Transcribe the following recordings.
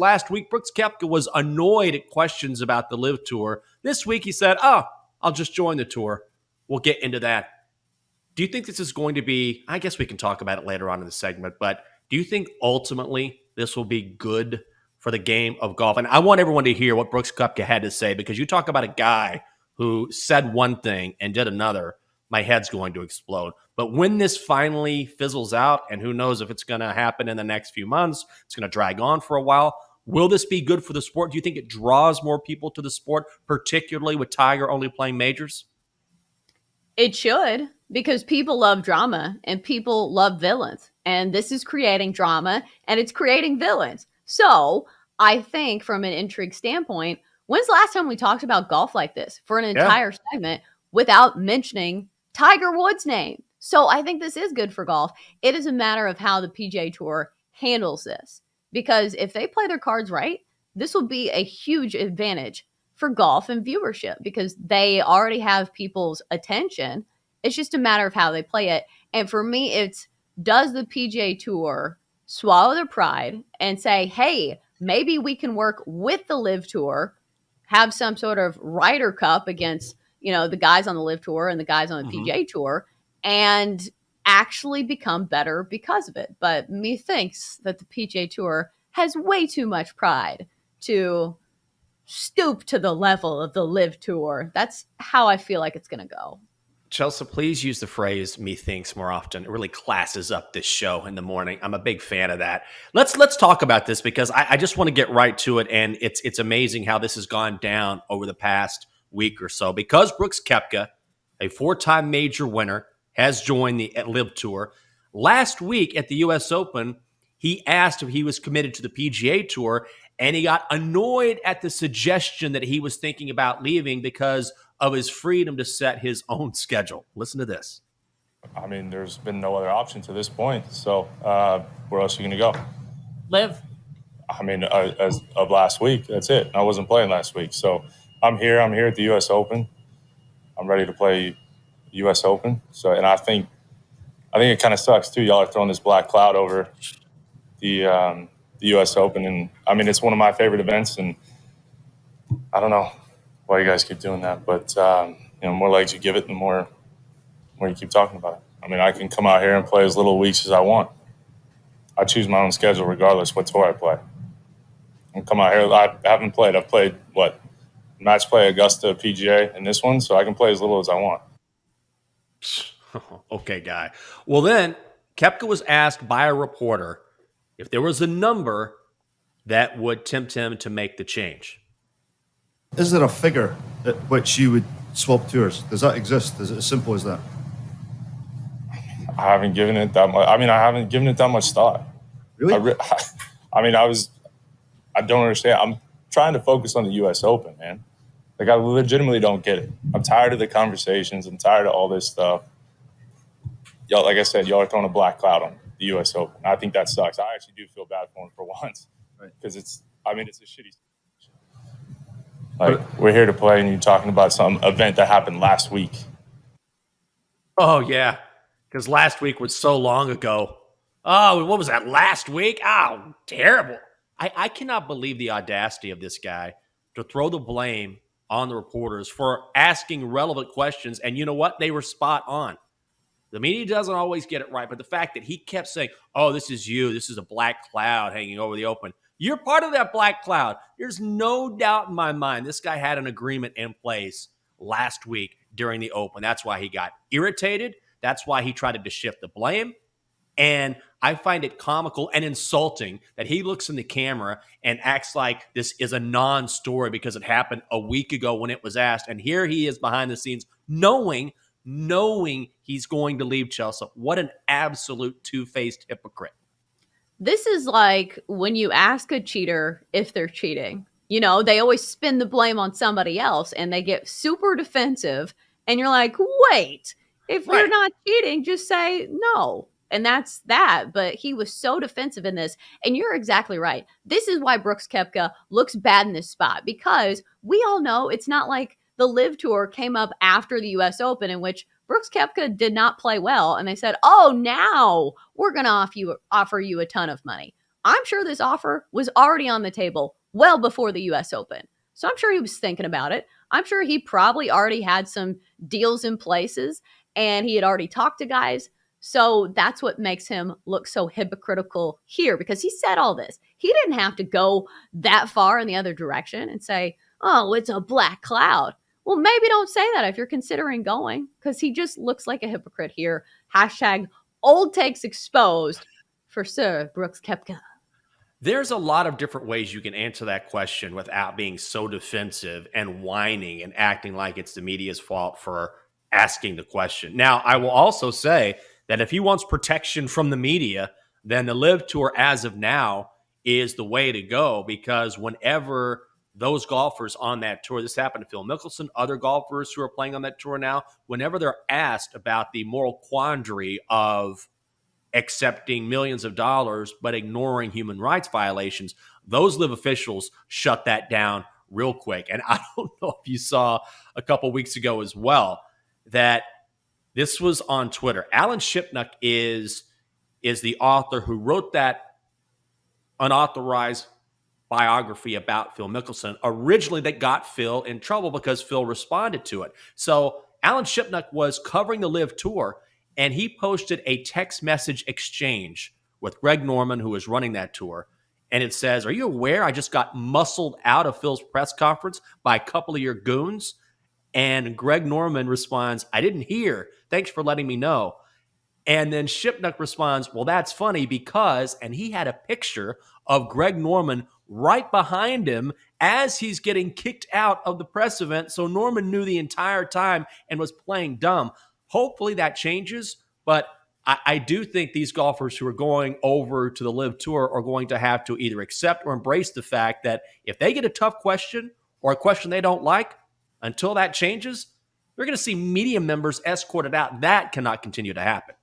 Last week, Brooks Koepka was annoyed at questions about the LIV Tour. This week, he said, I'll just join the tour. We'll get into that. Do you think this is going to be, I guess we can talk about it later on in the segment, but do you think ultimately this will be good for the game of golf? And I want everyone to hear what Brooks Koepka had to say, because you talk about a guy who said one thing and did another, my head's going to explode. But when this finally fizzles out, and who knows if it's going to happen in the next few months, it's going to drag on for a while. Will this be good for the sport? Do you think it draws more people to the sport, particularly with Tiger only playing majors? It should, because people love drama and people love villains. And this is creating drama and it's creating villains. So I think from an intrigue standpoint, when's the last time we talked about golf like this for an entire segment without mentioning Tiger Woods' name? So I think this is good for golf. It is a matter of how the PGA Tour handles this. Because if they play their cards right, this will be a huge advantage for golf and viewership, because they already have people's attention. It's just a matter of how they play it. And for me, it's, does the PGA Tour swallow their pride and say, hey, maybe we can work with the LIV Tour, have some sort of Ryder Cup against, the guys on the LIV Tour and the guys on the PGA Tour, and actually become better because of it. But methinks that the PGA Tour has way too much pride to stoop to the level of the LIV Tour. That's how I feel like it's going to go. Chelsa, please use the phrase "methinks" more often. It really classes up this show in the morning. I'm a big fan of that. Let's talk about this, because I just want to get right to it. And it's amazing how this has gone down over the past week or so, because Brooks Koepka, a 4-time major winner, has joined the LIV Tour. Last week at the U.S. Open, he asked if he was committed to the PGA Tour, and he got annoyed at the suggestion that he was thinking about leaving because of his freedom to set his own schedule. Listen to this. I mean, there's been no other option to this point. So where else are you going to go? LIV. I mean, as of last week, that's it. I wasn't playing last week. So I'm here at the U.S. Open. I'm ready to play U.S. Open. So, and I think it kind of sucks too. Y'all are throwing this black cloud over the U.S. Open, and I mean, it's one of my favorite events, and I don't know why you guys keep doing that, but the more legs you give it, the more you keep talking about it. I mean, I can come out here and play as little weeks as I want. I choose my own schedule regardless what tour I play. And come out here. I haven't played. I've played match play, Augusta, PGA, and this one, so I can play as little as I want. Okay, guy. Well, then Koepka was asked by a reporter if there was a number that would tempt him to make the change. Is there a figure at which you would swap tours? Does that exist? Is it as simple as that? I haven't given it that much. I mean, I haven't given it that much thought. Really? I don't understand. I'm trying to focus on the U.S. Open, man. Like, I legitimately don't get it. I'm tired of the conversations. I'm tired of all this stuff. Y'all, like I said, y'all are throwing a black cloud on the U.S. Open. I think that sucks. I actually do feel bad for him for once, because it's a shitty. Like, we're here to play, and you're talking about some event that happened last week. Oh, yeah, because last week was so long ago. Oh, what was that, last week? Oh, terrible. I cannot believe the audacity of this guy to throw the blame on the reporters for asking relevant questions. And you know what? They were spot on. The media doesn't always get it right, but the fact that he kept saying, oh, this is a black cloud hanging over the Open. You're part of that black cloud. There's no doubt in my mind this guy had an agreement in place last week during the Open. That's why he got irritated. That's why he tried to shift the blame. And I find it comical and insulting that he looks in the camera and acts like this is a non-story because it happened a week ago when it was asked. And here he is behind the scenes knowing he's going to leave Chelsea. What an absolute two-faced hypocrite. This is like when you ask a cheater if they're cheating. They always spin the blame on somebody else and they get super defensive. And you're like, wait, if you're not cheating, just say no. And that's that. But he was so defensive in this. And you're exactly right. This is why Brooks Koepka looks bad in this spot, because we all know it's not like the LIV Tour came up after the U.S. Open, in which Brooks Koepka did not play well. And they said, oh, now we're going to offer you a ton of money. I'm sure this offer was already on the table well before the US Open. So I'm sure he was thinking about it. I'm sure he probably already had some deals in places and he had already talked to guys. So that's what makes him look so hypocritical here, because he said all this. He didn't have to go that far in the other direction and say, oh, it's a black cloud. Well, maybe don't say that if you're considering going, because he just looks like a hypocrite here. Hashtag old takes exposed for Sir Brooks Koepka. There's a lot of different ways you can answer that question without being so defensive and whining and acting like it's the media's fault for asking the question. Now, I will also say that if he wants protection from the media, then the LIV Tour as of now is the way to go, because whenever those golfers on that tour, this happened to Phil Mickelson, other golfers who are playing on that tour now, whenever they're asked about the moral quandary of accepting millions of dollars but ignoring human rights violations, those LIV officials shut that down real quick. And I don't know if you saw a couple weeks ago as well that this was on Twitter. Alan Shipnuck is the author who wrote that unauthorized biography about Phil Mickelson, originally that got Phil in trouble because Phil responded to it. So Alan Shipnuck was covering the LIV Tour, and he posted a text message exchange with Greg Norman, who was running that tour. And it says, "Are you aware I just got muscled out of Phil's press conference by a couple of your goons?" And Greg Norman responds, "I didn't hear. Thanks for letting me know." And then Shipnuck responds, "Well, that's funny because," and he had a picture of Greg Norman right behind him as he's getting kicked out of the press event. So Norman knew the entire time and was playing dumb. Hopefully that changes, but I do think these golfers who are going over to the LIV Tour are going to have to either accept or embrace the fact that if they get a tough question or a question they don't like, until that changes, you're going to see media members escorted out. That cannot continue to happen.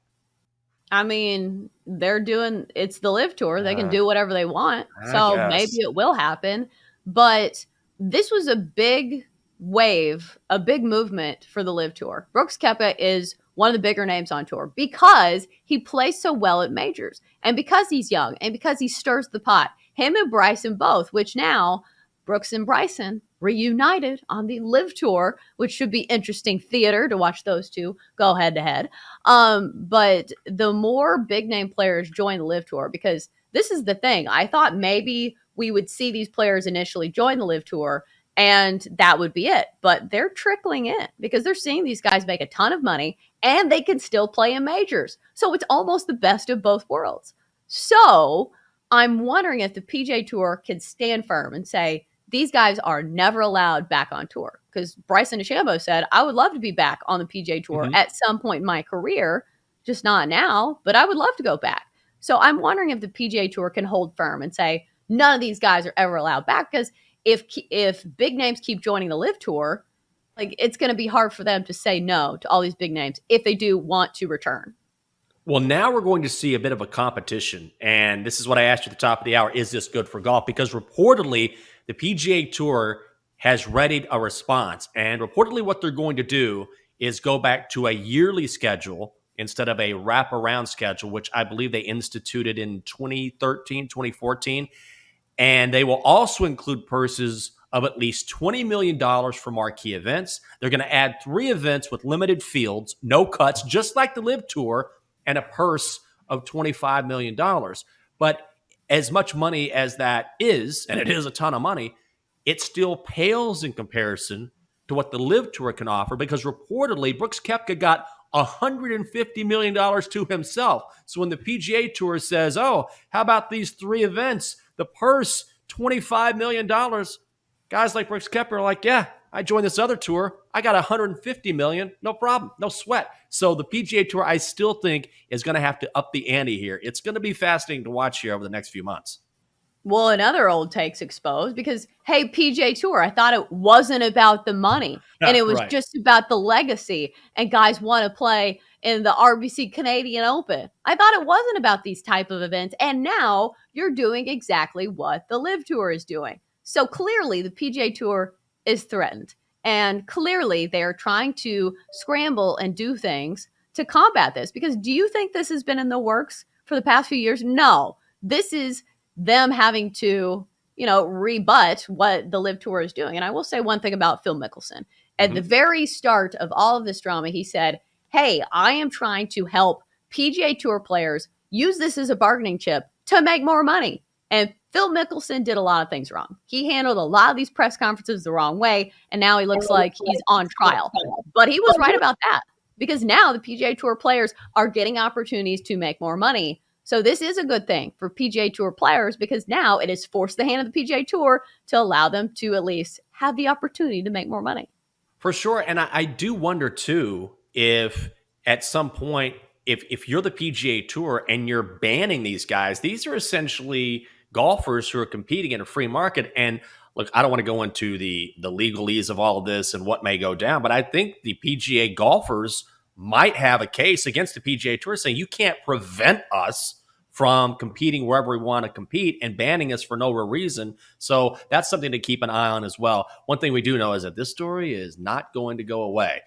I mean, it's the LIV Tour. They can do whatever they want. So maybe it will happen. But this was a big wave, a big movement for the LIV Tour. Brooks Koepka is one of the bigger names on tour because he plays so well at majors and because he's young and because he stirs the pot. Him and Bryson both, which now Brooks and Bryson reunited on the LIV Tour, which should be interesting theater to watch those two go head to head. But the more big name players join the LIV Tour, because this is the thing. I thought maybe we would see these players initially join the LIV Tour and that would be it. But they're trickling in because they're seeing these guys make a ton of money and they can still play in majors. So it's almost the best of both worlds. So I'm wondering if the PGA Tour can stand firm and say, these guys are never allowed back on tour. Because Bryson DeChambeau said, I would love to be back on the PGA Tour at some point in my career, just not now, but I would love to go back. So I'm wondering if the PGA Tour can hold firm and say, none of these guys are ever allowed back. Because if big names keep joining the LIV Tour, like it's going to be hard for them to say no to all these big names if they do want to return. Well, now we're going to see a bit of a competition. And this is what I asked you at the top of the hour. Is this good for golf? Because reportedly, the PGA Tour has readied a response. And reportedly what they're going to do is go back to a yearly schedule instead of a wraparound schedule, which I believe they instituted in 2013, 2014. And they will also include purses of at least $20 million for marquee events. They're going to add 3 events with limited fields, no cuts, just like the LIV Tour, and a purse of $25 million. But as much money as that is, and it is a ton of money, it still pales in comparison to what the LIV Tour can offer, because reportedly Brooks Koepka got $150 million to himself. So when the PGA Tour says, oh, how about these 3 events, the purse, $25 million, guys like Brooks Koepka are like, yeah, I joined this other tour. I got $150 million. No problem. No sweat. So the PGA Tour, I still think, is going to have to up the ante here. It's going to be fascinating to watch here over the next few months. Well, another old takes exposed because, hey, PGA Tour, I thought it wasn't about the money and it was just about the legacy and guys want to play in the RBC Canadian Open. I thought it wasn't about these type of events. And now you're doing exactly what the LIV Tour is doing. So clearly the PGA Tour is threatened. And clearly they are trying to scramble and do things to combat this. Because do you think this has been in the works for the past few years? No. This is them having to, rebut what the LIV Tour is doing. And I will say one thing about Phil Mickelson. At the very start of all of this drama, he said, hey, I am trying to help PGA Tour players use this as a bargaining chip to make more money. And Phil Mickelson did a lot of things wrong. He handled a lot of these press conferences the wrong way, and now he looks like he's on trial. But he was right about that, because now the PGA Tour players are getting opportunities to make more money. So this is a good thing for PGA Tour players, because now it has forced the hand of the PGA Tour to allow them to at least have the opportunity to make more money. For sure. And I do wonder, too, if at some point, if you're the PGA Tour and you're banning these guys, these are essentially golfers who are competing in a free market. And look, I don't want to go into the legalese of all of this and what may go down, but I think the PGA golfers might have a case against the PGA Tour saying you can't prevent us from competing wherever we want to compete and banning us for no real reason. So that's something to keep an eye on as well. One thing we do know is that this story is not going to go away.